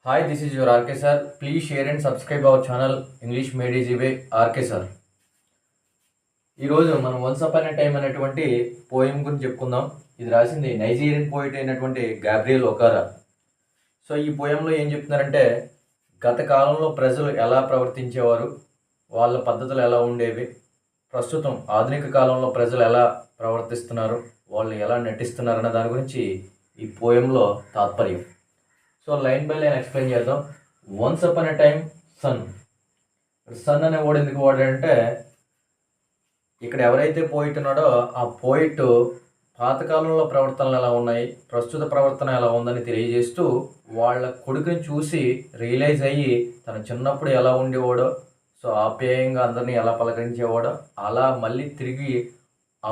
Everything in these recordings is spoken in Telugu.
Hi, this is your RK sir. Please share and subscribe our channel English Made Easy by RK sir. ఈరోజు మనం వన్స్ అపాన్ ఎ టైమ్ అనేటువంటి పోయం గురించి చెప్పుకుందాం. ఇది రాసింది నైజీరియన్ పోయిట్ అయినటువంటి గాబ్రియల్ ఒకారా. సో ఈ పోయంలో ఏం చెప్తున్నారంటే, గత కాలంలో ప్రజలు ఎలా ప్రవర్తించేవారు, వాళ్ళ పద్ధతులు ఎలా ఉండేవి, ప్రస్తుతం ఆధునిక కాలంలో ప్రజలు ఎలా ప్రవర్తిస్తున్నారు, వాళ్ళు ఎలా నటిస్తున్నారు అన్న దాని గురించి ఈ పోయంలో తాత్పర్యం. So line by line explain చేద్దాం. Once upon a time son. Son అనే వర్డ్ ఎందుకు వాడాడంటే, ఇక్కడ ఎవరైతే పోయిట్ ఉన్నాడో ఆ పోయిట్ పాతకాలంలో ప్రవర్తనలు ఎలా ఉన్నాయి, ప్రస్తుత ప్రవర్తన ఎలా ఉందని తెలియజేస్తూ వాళ్ళ కొడుకుని చూసి రియలైజ్ అయ్యి తన చిన్నప్పుడు ఎలా ఉండేవాడో, సో ఆప్యాయంగా అందరినీ ఎలా పలకరించేవాడో అలా మళ్ళీ తిరిగి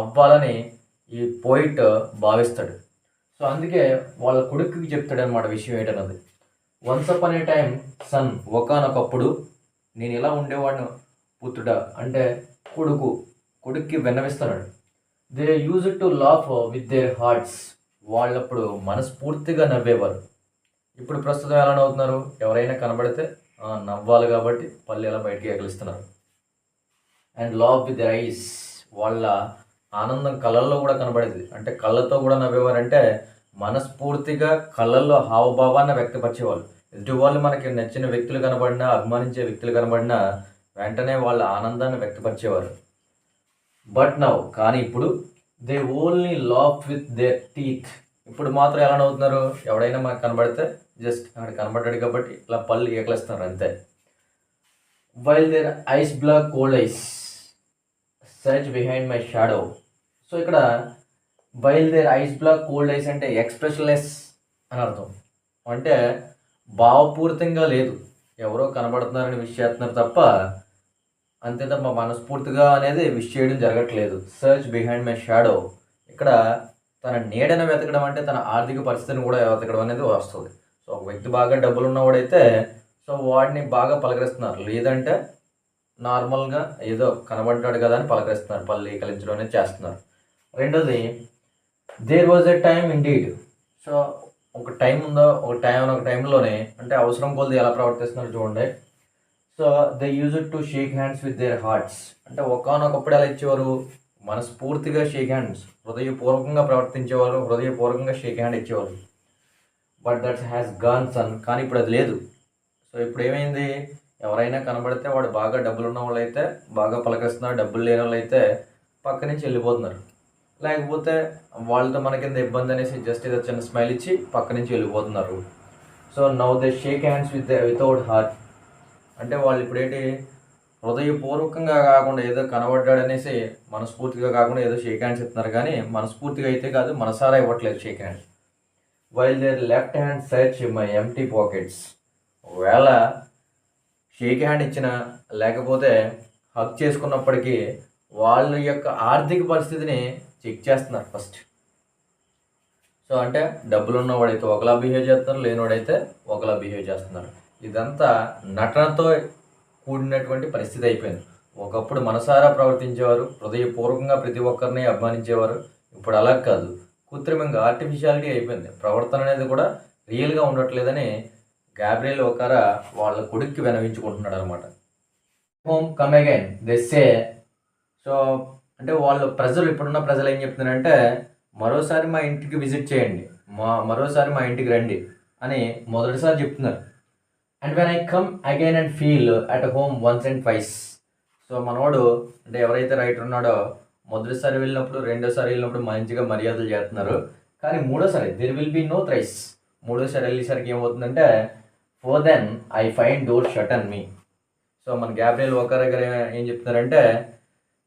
అవ్వాలని ఈ పోయిట్ భావిస్తాడు. సో అందుకే వాళ్ళ కొడుకుకి చెప్తాడనమాట విషయం ఏంటన్నది. Once upon a time son, ఒకానొకప్పుడు నేను ఇలా ఉండేవాడిని పుత్రుడా, అంటే కొడుక్కి విన్నవిస్తున్నాడు. They use to laugh with their hearts. వాళ్ళప్పుడు మనస్ఫూర్తిగా నవ్వేవారు. ఇప్పుడు ప్రస్తుతం ఎలా నవ్వుతున్నారు, ఎవరైనా కనబడితే నవ్వాలి కాబట్టి పళ్ళు ఎలా బయటికి ఎగలిస్తున్నారు. And laugh with their eyes. వాళ్ళ ఆనందం కళ్ళల్లో కూడా కనబడేది, అంటే కళ్ళతో కూడా నవ్వేవారంటే మనస్ఫూర్తిగా కళ్ళల్లో హావభావాన్ని వ్యక్తపరిచేవాళ్ళు. ఎదుటి వాళ్ళు మనకి నచ్చిన వ్యక్తులు కనబడినా, అభిమానించే వ్యక్తులు కనబడినా వెంటనే వాళ్ళ ఆనందాన్ని వ్యక్తపరిచేవారు. బట్ నౌ, కానీ ఇప్పుడు they only laugh with there teeth. ఇప్పుడు మాత్రం ఎలా నవ్వుతున్నారు, ఎవడైనా మనకు కనబడితే జస్ట్ అక్కడ కనబడ్డాడు కాబట్టి ఇలా పళ్ళు ఏకలేస్తున్నారు అంతే. While their eyes black cold ice search behind my shadow. So ఇక్కడ while their eyes black cold ice అంటే ఎక్స్ప్రెషన్లెస్ అని అర్థం. అంటే భావపూరితంగా లేదు, ఎవరో కనబడుతున్నారని విష్ చేస్తున్నారు తప్ప, అంతే తప్ప మనస్ఫూర్తిగా అనేది విష్ చేయడం జరగట్లేదు. సర్చ్ బిహైండ్ మై షాడో, ఇక్కడ తన నీడను వెతకడం అంటే తన ఆర్థిక పరిస్థితిని కూడా వెతకడం అనేది వస్తుంది. సో ఒక వ్యక్తి బాగా డబ్బులు ఉన్నవాడైతే సో వాడిని బాగా పలకరిస్తున్నారు, లేదంటే నార్మల్గా ఏదో కనబడ్డాడు కదా అని పలకరిస్తున్నారు, పళ్ళు ఈకలించడం అనేది చేస్తున్నారు. రెండోది, there was a time indeed. So ఒక టైం ఉందో, ఒక టైంలోనే అంటే అవసరం కొలది ఎలా ప్రవర్తిస్తున్నారు చూడండి. So they use to shake hands with their hearts. అంటే ఒకానొకప్పుడు ఎలా ఇచ్చేవారు, మనస్ఫూర్తిగా షేక్ హ్యాండ్స్, హృదయపూర్వకంగా ప్రవర్తించేవారు, హృదయపూర్వకంగా షేక్ హ్యాండ్ ఇచ్చేవారు. But that has gone son, కానీ ఇప్పుడు అది లేదు. సో ఇప్పుడు ఏమైంది, ఎవరైనా కనబడితే వాడు బాగా డబ్బులు ఉన్న వాళ్ళు అయితే బాగా పలకరిస్తున్నారు, డబ్బులు లేని వాళ్ళు అయితే పక్క నుంచి వెళ్ళిపోతున్నారు, లేకపోతే వాళ్ళతో మనకింద ఇబ్బంది అనేసి జస్ట్ ఏదో చిన్న స్మైల్ ఇచ్చి పక్క నుంచి వెళ్ళిపోతున్నారు. So now they shake hands without heart. అంటే వాళ్ళు ఇప్పుడు ఏంటి, హృదయపూర్వకంగా కాకుండా ఏదో కనబడ్డాడనేసి మనస్ఫూర్తిగా కాకుండా ఏదో షేక్ హ్యాండ్స్ ఇస్తున్నారు, కానీ మనస్ఫూర్తిగా అయితే కాదు, మనసారా ఇవ్వట్లేదు shake hands. While their left hand search my empty pockets. ఒకవేళ షేక్ హ్యాండ్ ఇచ్చిన లేకపోతే హక్ చేసుకున్నప్పటికీ వాళ్ళ యొక్క ఆర్థిక పరిస్థితిని చెక్ చేస్తున్నారు ఫస్ట్. సో అంటే డబ్బులు ఉన్నవాడైతే ఒకలా బిహేవ్ చేస్తున్నారు, లేనివాడైతే ఒకలా బిహేవ్ చేస్తున్నారు. ఇదంతా నటనతో కూడినటువంటి పరిస్థితి అయిపోయింది. ఒకప్పుడు మనసారా ప్రవర్తించేవారు, హృదయపూర్వకంగా ప్రతి ఒక్కరిని అభిమానించేవారు. ఇప్పుడు అలా కాదు, కృత్రిమంగా ఆర్టిఫిషియాలిటీ అయిపోయింది, ప్రవర్తన అనేది కూడా రియల్గా ఉండట్లేదని గాబ్రియల్ ఒకారా వాళ్ళ కొడుక్కి వినవించుకుంటున్నాడు అనమాట. Home come again they say. So అంటే వాళ్ళు ప్రజలు, ఇప్పుడున్న ప్రజలు ఏం చెప్తున్నారంటే, మరోసారి మా ఇంటికి విజిట్ చేయండి, మరోసారి మా ఇంటికి రండి అని మొదటిసారి చెప్తున్నారు. And when I come again and feel at home once and twice. So మనవాడు అంటే ఎవరైతే రైటర్ ఉన్నాడో మొదటిసారి వెళ్ళినప్పుడు, రెండోసారి వెళ్ళినప్పుడు మంచిగా మర్యాదలు చేస్తున్నారు, కానీ మూడోసారి there will be no thrice. మూడోసారి వెళ్ళేసరికి ఏమవుతుందంటే, for then I find door shut on me. So మన గాబ్రియల్ ఒకారా గారు ఏం చెప్తున్నారంటే,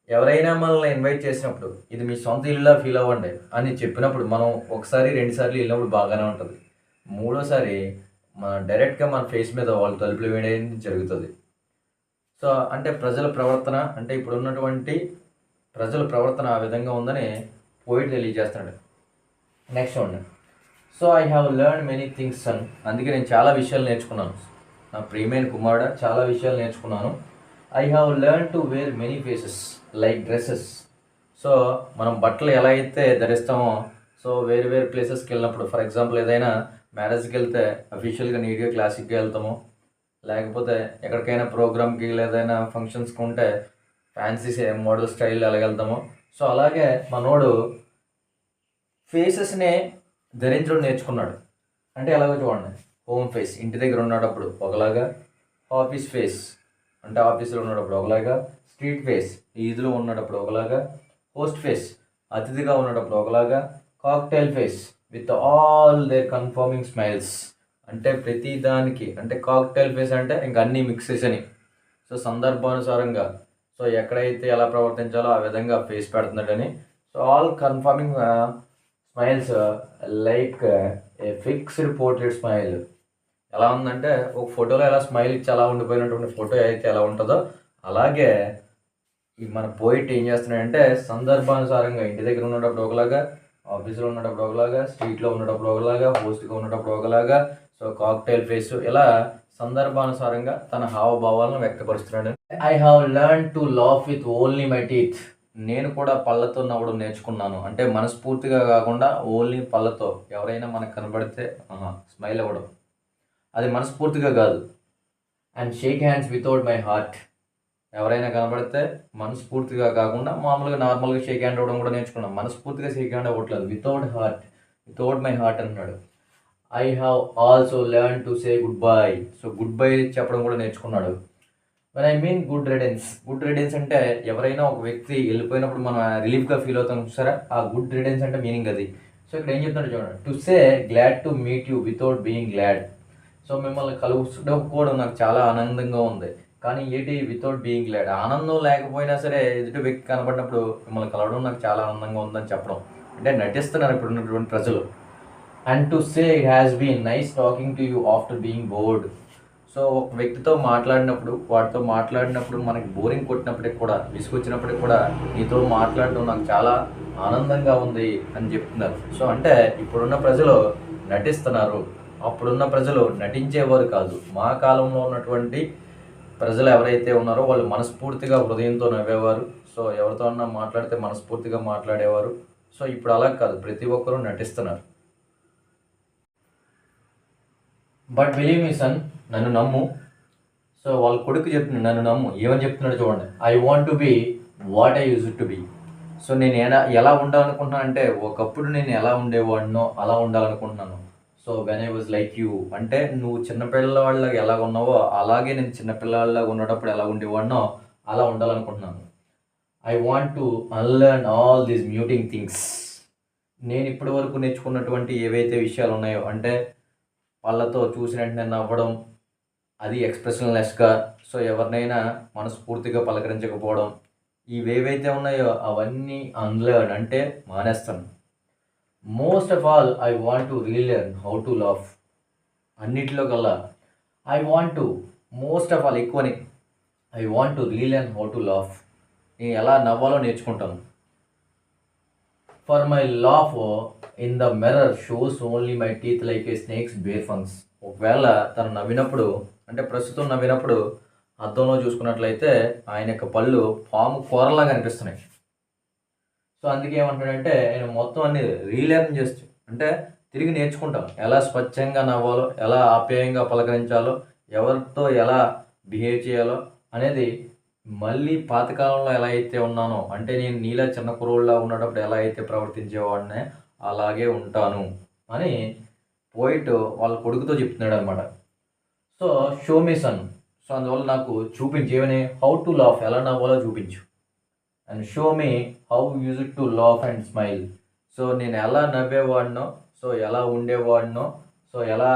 ఎవరైనా మనల్ని ఇన్వైట్ చేసినప్పుడు ఇది మీ సొంత ఇల్లులా ఫీల్ అవ్వండి అని చెప్పినప్పుడు మనం ఒకసారి రెండుసార్లు వెళ్ళినప్పుడు బాగానే ఉంటుంది, మూడోసారి డైరెక్ట్గా మన ఫేస్ మీద వాళ్ళు తలుపులు వేయడం జరుగుతుంది. సో అంటే ప్రజల ప్రవర్తన, అంటే ఇప్పుడు ఉన్నటువంటి ప్రజల ప్రవర్తన ఆ విధంగా ఉందని పోయిట్ తెలియజేస్తున్నాడు. నెక్స్ట్ చూడండి. So I have learn many things son. అందుకే నేను చాలా విషయాలు నేర్చుకున్నాను, నా ప్రియమైన కుమారుడు చాలా విషయాలు నేర్చుకున్నాను. I have learn to wear many faces like dresses. So మనం బట్టలు ఎలా అయితే ధరిస్తామో, సో వేరు వేరు ప్లేసెస్కి వెళ్ళినప్పుడు, ఫర్ ఎగ్జాంపుల్ ఏదైనా మ్యారేజ్కి వెళ్తే అఫీషియల్గా నీట్గా క్లాసిక్గా వెళ్తాము, లేకపోతే ఎక్కడికైనా ప్రోగ్రామ్కి ఏదైనా ఫంక్షన్స్కి ఉంటే ఫ్యాన్సీ మోడల్ స్టైల్ ఎలాగెళ్తాము. సో అలాగే మనోడు ఫేసెస్ని ధరించడం నేర్చుకున్నాడు. అంటే ఎలాగో చూడండి, హోమ్ ఫేస్ ఇంటి దగ్గర ఉన్నప్పుడు ఒకలాగా, ఆఫీస్ ఫేస్ అంటే ఆఫీస్లో ఉన్నప్పుడు ఒకలాగా, స్ట్రీట్ ఫేస్ ఈదులో ఉన్నప్పుడు ఒకలాగా, హోస్ట్ ఫేస్ అతిథిగా ఉన్నప్పుడు ఒకలాగా, cocktail face with all their conforming smiles అంటే ప్రతి దానికి, అంటే కాక్టైల్ ఫేస్ అంటే ఇంక అన్నీ మిక్సెస్ అని. సో సందర్భానుసారంగా సో ఎక్కడైతే ఎలా ప్రవర్తించాలో ఆ విధంగా ఫేస్ పెడుతున్నాడని. So all conforming smiles like a fixed portrait smile. ఎలా ఉందంటే ఒక ఫోటోలో ఎలా స్మైల్ ఇచ్చి అలా ఉండిపోయినటువంటి ఫోటో అయితే ఎలా ఉంటుందో అలాగే ఈ మన పోయిట్ ఏం చేస్తున్నాడంటే సందర్భానుసారంగా ఇంటి దగ్గర ఉన్నప్పుడు ఒకలాగా, ఆఫీస్లో ఉన్నప్పుడు ఒకలాగా, స్ట్రీట్లో ఉన్నప్పుడు ఒకలాగా, హోస్ట్గా ఉన్నప్పుడు ఒకలాగా, సో కాక్టైల్ ఫేస్ ఇలా సందర్భానుసారంగా తన హావభావాలను వ్యక్తపరుస్తున్నాడు. I have learn to laugh with only my teeth. నేను కూడా పళ్ళతో నవ్వడం నేర్చుకున్నాను. అంటే మనస్ఫూర్తిగా కాకుండా ఓన్లీ పళ్ళతో ఎవరైనా మనకు కనబడితే స్మైల్ అవ్వడం, అది మనస్ఫూర్తిగా కాదు. And shake hands without my heart. ఎవరైనా కనబడితే మనస్ఫూర్తిగా కాకుండా మామూలుగా నార్మల్గా షేక్ హ్యాండ్ అవ్వడం కూడా నేర్చుకున్నాం. మనస్ఫూర్తిగా షేక్ హ్యాండ్ అవ్వట్లేదు, without heart, without my heart అన్నాడు. I have also learn to say goodbye. So goodbye చెప్పడం కూడా నేర్చుకున్నాడు. మరి I mean good riddance. Good riddance అంటే ఎవరైనా ఒక వ్యక్తి వెళ్ళిపోయినప్పుడు మనం రిలీఫ్గా ఫీల్ అవుతాం చూసారా, ఆ గుడ్ రిడెన్స్ అంటే మీనింగ్ అది. సో ఇక్కడ ఏం చెప్తున్నాడు చూడండి, to say glad to meet you without being glad. So మిమ్మల్ని కలుసుకోవడం నాకు చాలా ఆనందంగా ఉంది, కానీ ఏంటి వితౌట్ బీయింగ్ గ్లాడ్, ఆనందం లేకపోయినా సరే ఎదుటి వ్యక్తి కనబడినప్పుడు మిమ్మల్ని కలవడం నాకు చాలా ఆనందంగా ఉందని చెప్పడం. అంటే నటిస్తున్నారు ఇప్పుడు ఉన్నటువంటి ప్రజలు. And to say it has been nice talking to you after being bored. So ఒక వ్యక్తితో మాట్లాడినప్పుడు, వాటితో మాట్లాడినప్పుడు మనకి బోరింగ్ కొట్టినప్పటికి కూడా, విసుగొచ్చినప్పటికి కూడా నీతో మాట్లాడడం నాకు చాలా ఆనందంగా ఉంది అని చెప్తున్నారు. సో అంటే ఇప్పుడున్న ప్రజలు నటిస్తున్నారు, అప్పుడున్న ప్రజలు నటించేవారు కాదు. మా కాలంలో ఉన్నటువంటి ప్రజలు ఎవరైతే ఉన్నారో వాళ్ళు మనస్ఫూర్తిగా హృదయంతో నవ్వేవారు. సో ఎవరితో అన్నా మాట్లాడితే మనస్ఫూర్తిగా మాట్లాడేవారు. సో ఇప్పుడు అలా కాదు, ప్రతి ఒక్కరూ నటిస్తున్నారు. బట్ బిలీవ్ మీ సన్, నన్ను నమ్ము. సో వాళ్ళ కొడుకు చెప్తున్నాడు నన్ను నమ్ము. ఏమని చెప్తున్నాడు చూడండి, I want to be what I use to be. So నేను ఎలా ఉండాలనుకుంటున్నాను అంటే ఒకప్పుడు నేను ఎలా ఉండేవాడినో అలా ఉండాలనుకుంటున్నాను. So when I was like you అంటే నువ్వు చిన్నపిల్లవాళ్ళగా ఎలా ఉన్నావో అలాగే నేను చిన్నపిల్లవాళ్ళగా ఉండేటప్పుడు ఎలా ఉండేవాడినో అలా ఉండాలనుకుంటున్నాను. I want to unlearn all these muting things. నేను ఇప్పటి వరకు నేర్చుకున్నటువంటి ఏవైతే విషయాలు ఉన్నాయో, అంటే వాళ్ళతో చూసిన వెంటనే నవ్వడం, అది ఎక్స్ప్రెషన్లెస్గా, సో ఎవరినైనా మనస్ఫూర్తిగా పలకరించకపోవడం, ఇవేవైతే ఉన్నాయో అవన్నీ అన్లెర్న్ అంటే మానేస్తాను. Most of all I want to relearn how to laugh. అన్నిటిలో కల్లా I want to, most of all ఎక్కువని, I want to relearn how to laugh. నేను ఎలా నవ్వాలో నేర్చుకుంటాను. For my laugh in the mirror shows only my teeth like a snake's bare fangs. ఒకవేళ తను నవ్వినప్పుడు, అంటే ప్రస్తుతం నవ్వినప్పుడు అద్దంలో చూసుకున్నట్లయితే ఆయన యొక్క పళ్ళు పాము కూరలాగా అనిపిస్తున్నాయి. సో అందుకే ఏమంటాడంటే నేను మొత్తం అన్ని రీలెర్న్ చేస్తూ, అంటే తిరిగి నేర్చుకుంటాను ఎలా స్వచ్ఛంగా నవ్వాలో, ఎలా ఆప్యాయంగా పలకరించాలో, ఎవరితో ఎలా బిహేవ్ చేయాలో అనేది మళ్ళీ పాతకాలంలో ఎలా అయితే ఉన్నానో, అంటే నేను నీలా చిన్న కుర్రోళ్ళ ఉన్నప్పుడు ఎలా అయితే ప్రవర్తించేవాడినే అలాగే ఉంటాను అని పోయిట్ వాళ్ళ కొడుకుతో చెప్తున్నాడు అనమాట. So show me son. So అందువల్ల నాకు చూపించు, ఏమని, హౌ టు లాఫ్, ఎలా నవ్వాలో చూపించు. And show me how use to laugh and smile. So నేను ఎలా నవ్వేవాడినో, సో ఎలా ఉండేవాడినో, సో ఎలా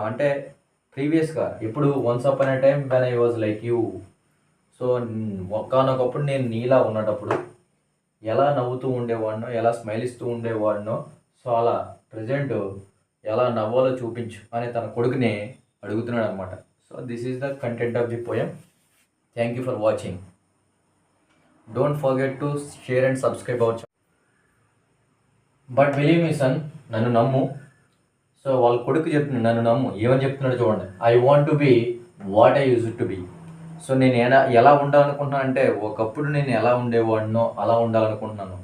అంటే ప్రీవియస్గా ఇప్పుడు once upon a time when I was like you. So ఒక్కనొకప్పుడు నేను నీలా ఉన్నటప్పుడు ఎలా నవ్వుతూ ఉండేవాడినో, ఎలా స్మైల్ ఇస్తూ ఉండేవాడినో, సో అలా ప్రజెంట్ ఎలా నవ్వాలో చూపించు అని తన కొడుకుని అడుగుతున్నాడు అనమాట. So this is the content of the poem. Thank you for watching. Don't forget to share and subscribe our channel. But believe me son, నన్ను నమ్ము. సో వాళ్ళ కొడుకు చెప్తున్నాడు నన్ను నమ్ము. ఏమని చెప్తున్నాడు చూడండి, I want to be what I use to be. So నేను ఎలా ఉండాలనుకుంటున్నాను అంటే ఒకప్పుడు నేను ఎలా ఉండేవాడినో అలా ఉండాలనుకుంటున్నాను.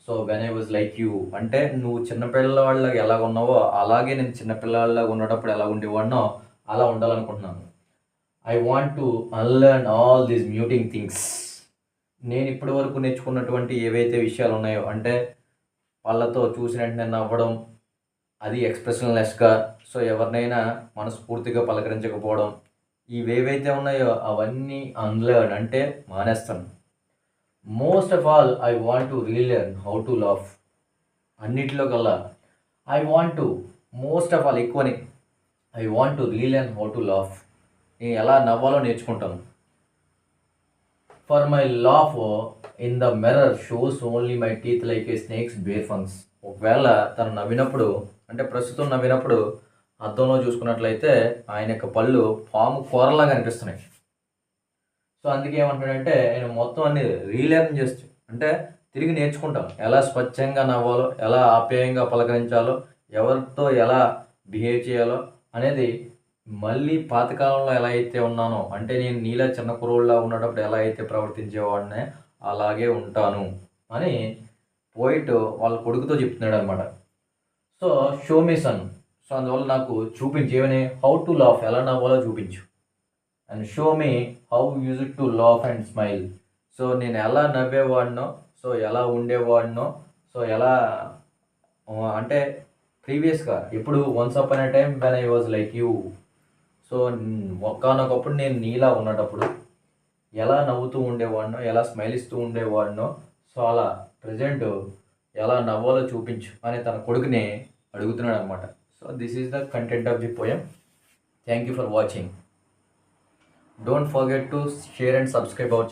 So when I was like you అంటే నువ్వు చిన్నపిల్లవాళ్ళగా ఎలా ఉన్నావో అలాగే నేను చిన్నపిల్లవాళ్ళగా ఉండేటప్పుడు ఎలా ఉండేవాడినో అలా ఉండాలనుకుంటున్నాను. I want to unlearn all these muting things. నేను ఇప్పటి వరకు నేర్చుకున్నటువంటి ఏవైతే విషయాలు ఉన్నాయో అంటే వాళ్ళతో చూసిన వెంటనే నవ్వడం, అది ఎక్స్ప్రెషన్లెస్గా, సో ఎవరినైనా మనస్ఫూర్తిగా పలకరించకపోవడం, ఇవేవైతే ఉన్నాయో అవన్నీ అన్లర్న్ అంటే మానేస్తాను. Most of all I want to relearn how to laugh. అన్నిటిలో కల్లా I want to most of all ఎక్కువని I want to relearn how to laugh. నేను ఎలా నవ్వాలో నేర్చుకుంటాను. For my laugh in the mirror shows only my teeth like a snake's bare fangs. ఒకవేళ తను నవ్వినప్పుడు అంటే ప్రస్తుతం నవ్వినప్పుడు అద్దంలో చూసుకున్నట్లయితే ఆయన యొక్క పళ్ళు పాము కూరలాగా అనిపిస్తున్నాయి. సో అందుకే ఏమంటాడంటే నేను మొత్తం అన్ని రీలెర్న్ చేస్తూ అంటే తిరిగి నేర్చుకుంటాను. ఎలా స్వచ్ఛంగా నవ్వాలో, ఎలా ఆప్యాయంగా పలకరించాలో, ఎవరితో ఎలా బిహేవ్ చేయాలో అనేది మళ్ళీ పాతకాలంలో ఎలా అయితే ఉన్నానో అంటే నేను నీలా చిన్న కుర్రోళ్ళ ఉన్నప్పుడు ఎలా అయితే ప్రవర్తించేవాడినే అలాగే ఉంటాను అని పోయిట్ వాళ్ళ కొడుకుతో చెప్తున్నాడు అనమాట. So show me son. So అందువల్ల నాకు చూపించు, ఏమని హౌ టు లాఫ్, ఎలా నవ్వాలో చూపించు. And show me how use to laugh and smile. So నేను ఎలా నవ్వేవాడినో, సో ఎలా ఉండేవాడినో, సో ఎలా అంటే ప్రీవియస్గా ఇప్పుడు once upon a time when I was like you. So ఒకానొకప్పుడు నేను నీలా ఉన్నటప్పుడు ఎలా నవ్వుతూ ఉండేవాడినో, ఎలా స్మైల్ ఇస్తూ ఉండేవాడినో, సో అలా ప్రజెంట్ ఎలా నవ్వాలో చూపించు అని తన కొడుకుని అడుగుతున్నాడు అనమాట. So this is the content of the poem. Thank you for watching. Don't forget to share and subscribe our channel.